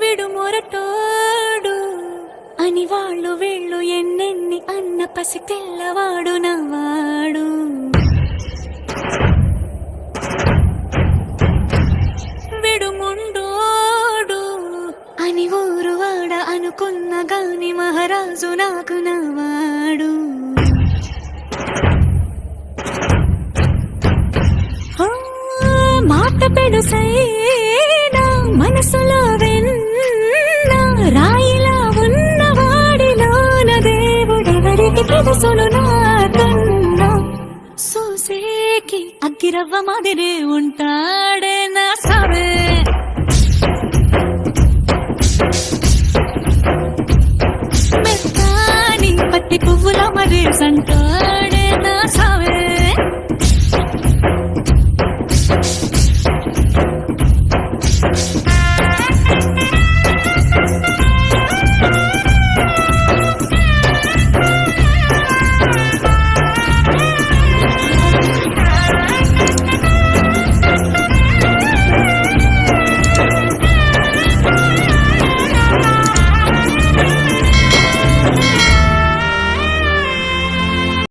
విడు మొరటోడు అని వాళ్ళు వీళ్ళు ఎన్నెన్ని అన్న పసి పిల్లవాడు నవ్వాడు. విడు ముండోడు అని ఊరు వాడ అనుకున్న గాని మహారాజు నాకు నవ్వాడు. మాట పెడుసైనా మనసులో వెన్న రాయిలా ఉన్నవాడిలోన దేవుడెవరికి తెలుసును నాకన్నా. సూసేకి అగ్గిరవ్వ మాదిరి ఉంటాడే నా సవే. మెత్తాని పత్తి పువ్వుల మరి సంటో